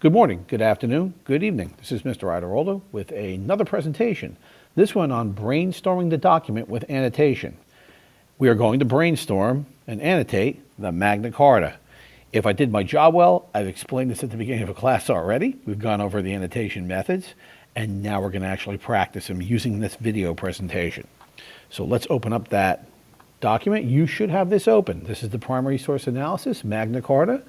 Good morning, good afternoon, good evening. This is Mr. Ideroldo with another presentation, this one on brainstorming the document with annotation. We are going to brainstorm and annotate the Magna Carta. If I did my job well, I've explained this at the beginning of a class already. We've gone over the annotation methods, and now we're going to actually practice them using this video presentation. So let's open up that document. You should have this open. This is the primary source analysis, Magna Carta.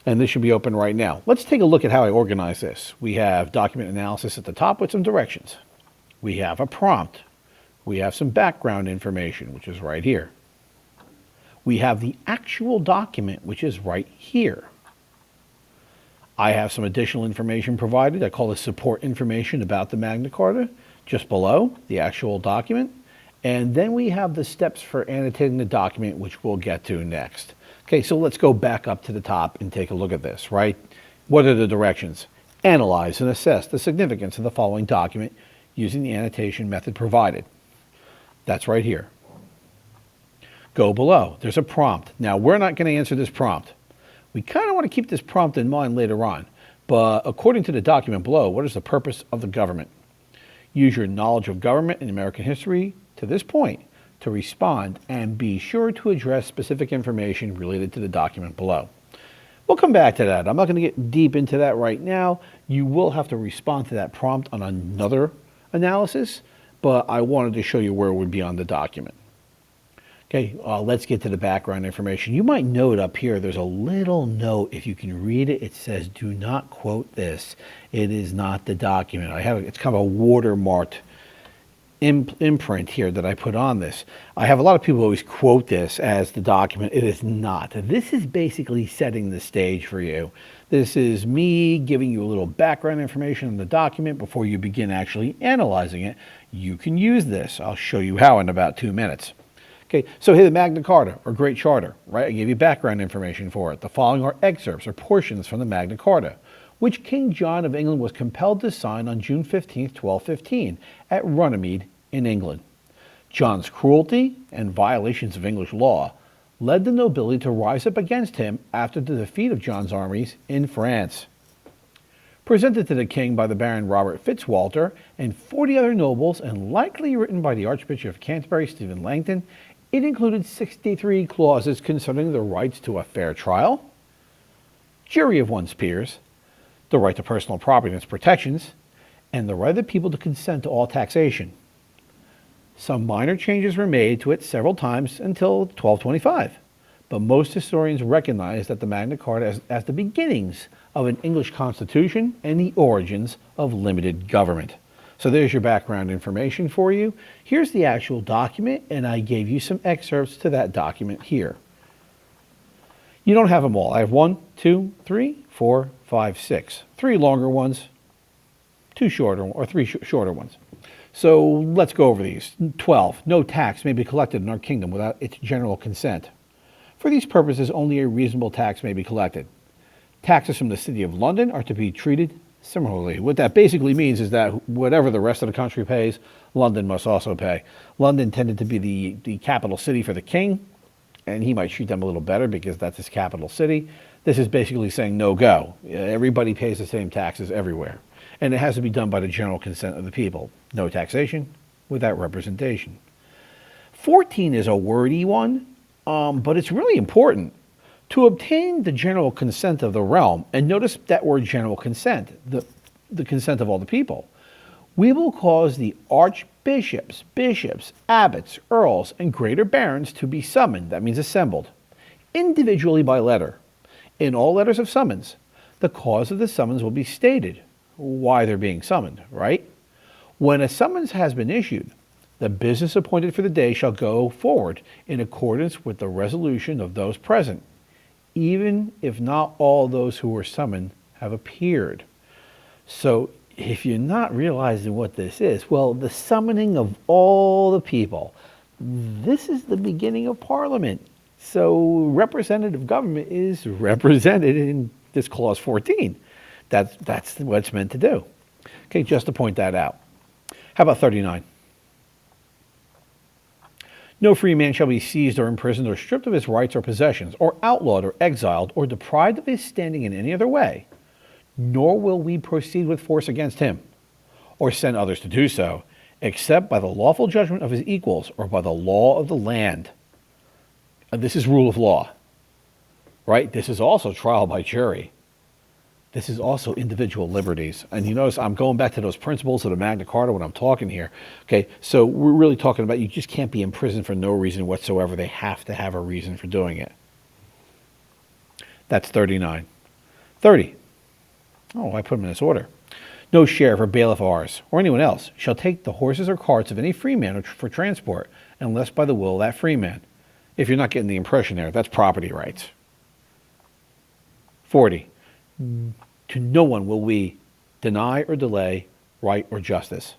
And this should be open right now. Let's take a look at how I organize this. We have document analysis at the top with some directions. We have a prompt. We have some background information, which is right here. We have the actual document, which is right here. I have some additional information provided. I call this support information about the Magna Carta, just below the actual document. And then we have the steps for annotating the document, which we'll get to next. Okay, so let's go back up to the top and take a look at this, right? What are the directions? Analyze and assess the significance of the following document using the annotation method provided. That's right here. Go below. There's a prompt. Now, we're not going to answer this prompt. We kind of want to keep this prompt in mind later on. But according to the document below, what is the purpose of the government? Use your knowledge of government and American history to this point to respond, and be sure to address specific information related to the document below. We'll come back to that. I'm not going to get deep into that right now. You will have to respond to that prompt on another analysis, but I wanted to show you where it would be on the document. Okay, let's get to the background information. You might note up here, there's a little note. If you can read it, it says, do not quote this. It is not the document. It's kind of a watermarked imprint here that I put on this. I have a lot of people always quote this as the document. It is not. This is basically setting the stage for you. This is me giving you a little background information on the document before you begin actually analyzing it. You can use this. I'll show you how in about 2 minutes. Okay, so here the Magna Carta, or Great Charter, right? I gave you background information for it. The following are excerpts or portions from the Magna Carta, which King John of England was compelled to sign on June 15, 1215, at Runnymede in England. John's cruelty and violations of English law led the nobility to rise up against him after the defeat of John's armies in France. Presented to the king by the Baron Robert Fitzwalter and 40 other nobles, and likely written by the Archbishop of Canterbury, Stephen Langton, it included 63 clauses concerning the rights to a fair trial, jury of one's peers, the right to personal property and its protections, and the right of the people to consent to all taxation. Some minor changes were made to it several times until 1225, but most historians recognize that the Magna Carta as the beginnings of an English constitution and the origins of limited government. So there's your background information for you. Here's the actual document, and I gave you some excerpts to that document here. You don't have them all. I have 1, 2, 3, 4, 5, 6. 3 longer ones, 2 shorter, or 3 shorter ones. So let's go over these. 12, no tax may be collected in our kingdom without its general consent. For these purposes, only a reasonable tax may be collected. Taxes from the City of London are to be treated similarly. What that basically means is that whatever the rest of the country pays, London must also pay. London tended to be the capital city for the king, and he might treat them a little better because that's his capital city. This is basically saying no go. Everybody pays the same taxes everywhere. And it has to be done by the general consent of the people. No taxation without representation. 14 is a wordy one, but it's really important. To obtain the general consent of the realm, and notice that word general consent, the consent of all the people, we will cause the archbishops, bishops, abbots, earls, and greater barons to be summoned, that means assembled, individually by letter. In all letters of summons, the cause of the summons will be stated, why they're being summoned, right? When a summons has been issued, the business appointed for the day shall go forward in accordance with the resolution of those present, even if not all those who were summoned have appeared. So if you're not realizing what this is, well, the summoning of all the people, this is the beginning of Parliament. So representative government is represented in this clause 14. That's what it's meant to do. Okay, just to point that out. How about 39? No free man shall be seized or imprisoned or stripped of his rights or possessions, or outlawed or exiled, or deprived of his standing in any other way, nor will we proceed with force against him, or send others to do so, except by the lawful judgment of his equals, or by the law of the land. And this is rule of law, right? This is also trial by jury. This is also individual liberties. And you notice I'm going back to those principles of the Magna Carta when I'm talking here. Okay, so we're really talking about you just can't be in prison for no reason whatsoever. They have to have a reason for doing it. That's 39. 30. Oh, I put them in this order. No sheriff or bailiff of ours, or anyone else, shall take the horses or carts of any freeman for transport, unless by the will of that freeman. If you're not getting the impression there, that's property rights. 40. To no one will we deny or delay right or justice.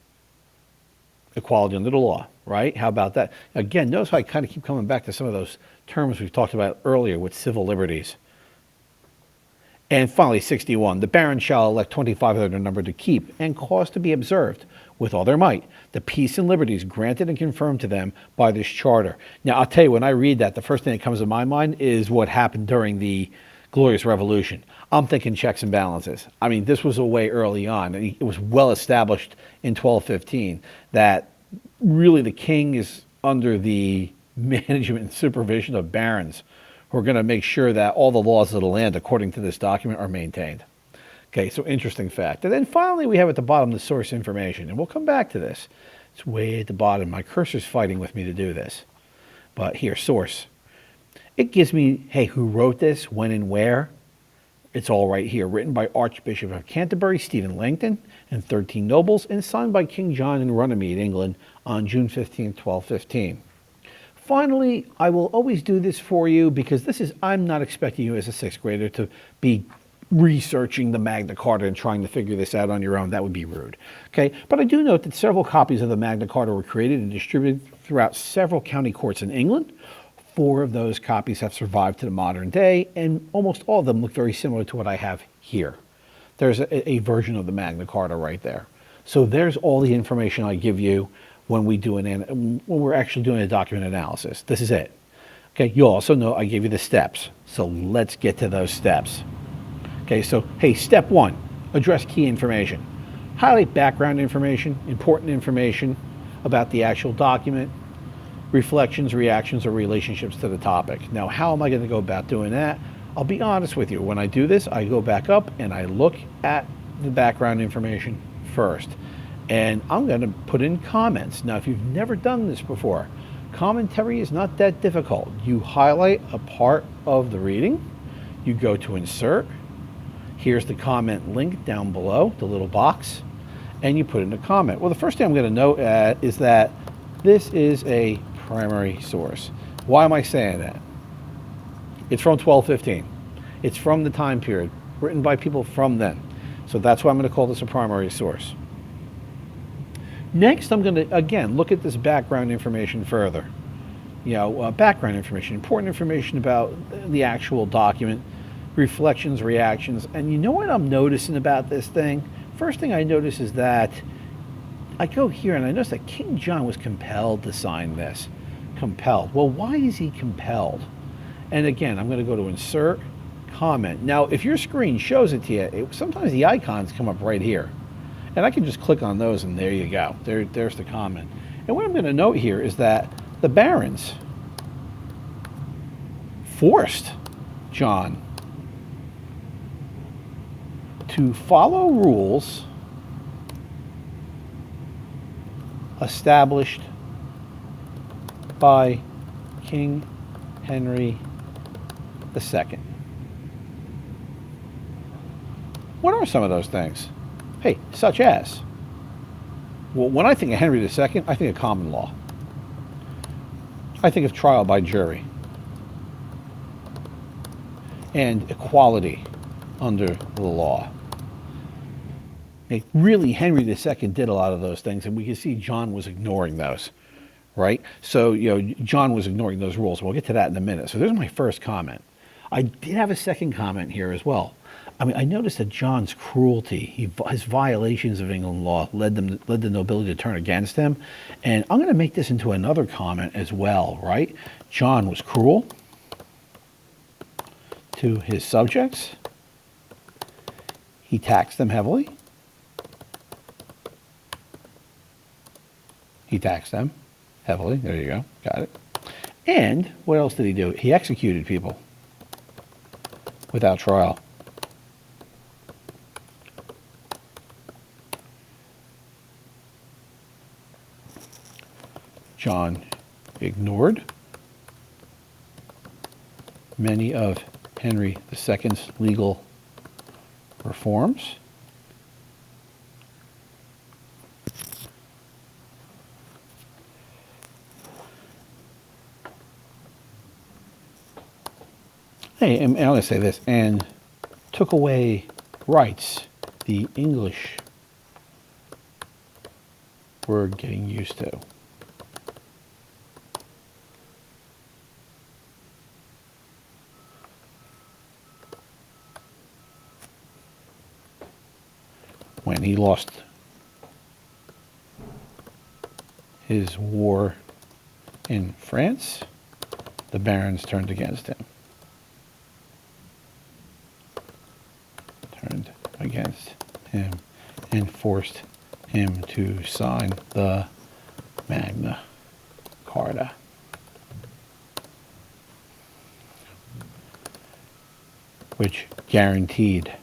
Equality under the law, right? How about that? Again, notice how I kind of keep coming back to some of those terms we've talked about earlier with civil liberties. And finally, 61, the barons shall elect 25 of their number to keep and cause to be observed with all their might the peace and liberties granted and confirmed to them by this charter. Now, I'll tell you, when I read that, the first thing that comes to my mind is what happened during the Glorious Revolution. I'm thinking checks and balances. I mean, this was a way early on. And it was well established in 1215 that really the king is under the management and supervision of barons who are going to make sure that all the laws of the land, according to this document, are maintained. Okay, so interesting fact. And then finally, we have at the bottom the source information. And we'll come back to this. It's way at the bottom. My cursor's fighting with me to do this. But here, source. It gives me, hey, who wrote this, when and where. It's all right here. Written by Archbishop of Canterbury, Stephen Langton, and 13 nobles, and signed by King John in Runnymede, England, on June 15, 1215. Finally, I will always do this for you because I'm not expecting you as a sixth grader to be researching the Magna Carta and trying to figure this out on your own. That would be rude. Okay, but I do note that several copies of the Magna Carta were created and distributed throughout several county courts in England. 4 of those copies have survived to the modern day, and almost all of them look very similar to what I have here. There's a version of the Magna Carta right there. So there's all the information I give you when we're actually doing a document analysis. This is it. Okay, you also know I gave you the steps. So let's get to those steps. Okay, so hey, step 1, address key information. Highlight background information, important information about the actual document, reflections, reactions, or relationships to the topic. Now, how am I going to go about doing that? I'll be honest with you. When I do this, I go back up and I look at the background information first. And I'm going to put in comments. Now, if you've never done this before, commentary is not that difficult. You highlight a part of the reading, you go to insert, here's the comment link down below, the little box, and you put in a comment. Well, the first thing I'm going to note is that this is a primary source. Why am I saying that? It's from 1215. It's from the time period, written by people from then. So that's why I'm going to call this a primary source. Next, I'm going to, again, look at this background information further. Background information, important information about the actual document, reflections, reactions. And you know what I'm noticing about this thing? First thing I notice is that I go here and I notice that King John was compelled to sign this. Compelled. Well, why is he compelled? And again, I'm going to go to insert, comment. Now, if your screen shows it to you, sometimes the icons come up right here. And I can just click on those and there you go. There's the comment. And what I'm going to note here is that the barons forced John to follow rules established by King Henry II. What are some of those things? Hey, such as, well, when I think of Henry II, I think of common law. I think of trial by jury and equality under the law. Really, Henry II did a lot of those things, and we can see John was ignoring those, right? So, John was ignoring those rules. We'll get to that in a minute. So there's my first comment. I did have a second comment here as well. I mean, I noticed that John's cruelty, his violations of England law led the nobility to turn against him. And I'm going to make this into another comment as well, right? John was cruel to his subjects. He taxed them heavily. He taxed them heavily. There you go. Got it. And what else did he do? He executed people without trial. John ignored many of Henry II's legal reforms. Hey, and I'm going to say this, and took away rights the English were getting used to. When he lost his war in France, the barons turned against him. Turned against him and forced him to sign the Magna Carta. Which guaranteed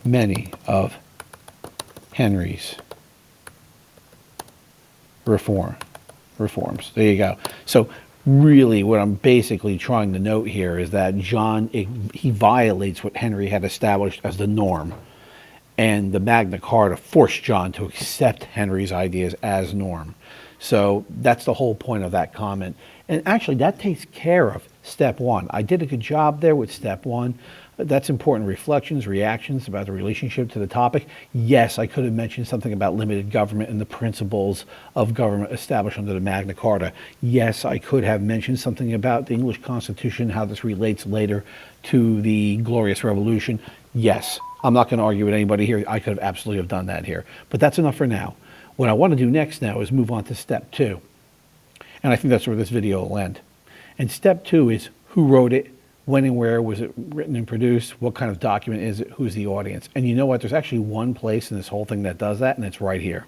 many of Henry's reforms. There you go. So really what I'm basically trying to note here is that John, he violates what Henry had established as the norm. And the Magna Carta forced John to accept Henry's ideas as norm. So that's the whole point of that comment. And actually that takes care of step one. I did a good job there with step one. That's important reflections, reactions about the relationship to the topic. Yes, I could have mentioned something about limited government and the principles of government established under the Magna Carta. Yes, I could have mentioned something about the English Constitution, how this relates later to the Glorious Revolution. Yes, I'm not going to argue with anybody here. I could have absolutely have done that here. But that's enough for now. What I want to do next now is move on to step two. And I think that's where this video will end. And step two is who wrote it, when and where was it written and produced, what kind of document is it, who's the audience. And you know what, there's actually one place in this whole thing that does that, and it's right here.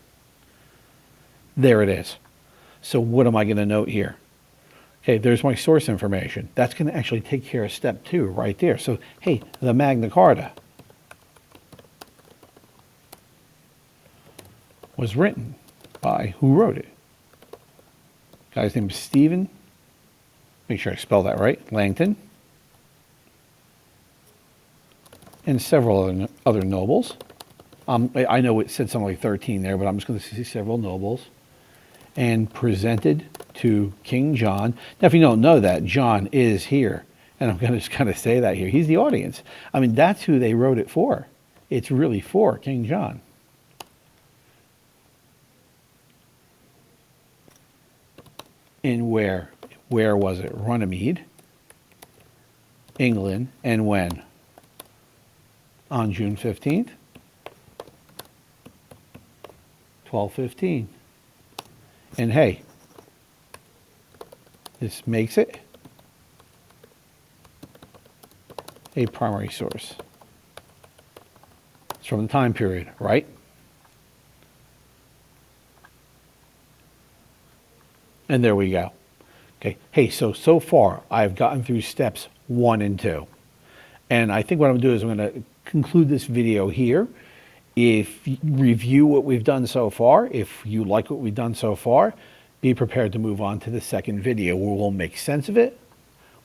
There it is. So what am I going to note here? Okay, there's my source information. That's going to actually take care of step two right there. So, hey, the Magna Carta was written by who wrote it? Guy's name is Stephen, make sure I spell that right, Langton, and several other nobles. I know it said something like 13 there, but I'm just going to see several nobles. And presented to King John. Now, if you don't know that, John is here. And I'm going to just kind of say that here. He's the audience. I mean, that's who they wrote it for. It's really for King John. In where? Where was it? Runnymede, England, and when? On June 15th, 1215. And hey, this makes it a primary source. It's from the time period, right? And there we go. Okay. Hey, so far I've gotten through steps 1 and 2. And I think what I'm going to do is I'm going to conclude this video here. If you review what we've done so far, if you like what we've done so far, be prepared to move on to the second video where we'll make sense of it,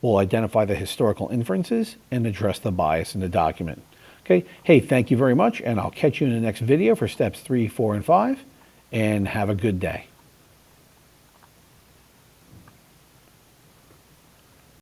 we'll identify the historical inferences, and address the bias in the document. Okay, hey, thank you very much, and I'll catch you in the next video for steps 3, 4, and 5, and have a good day.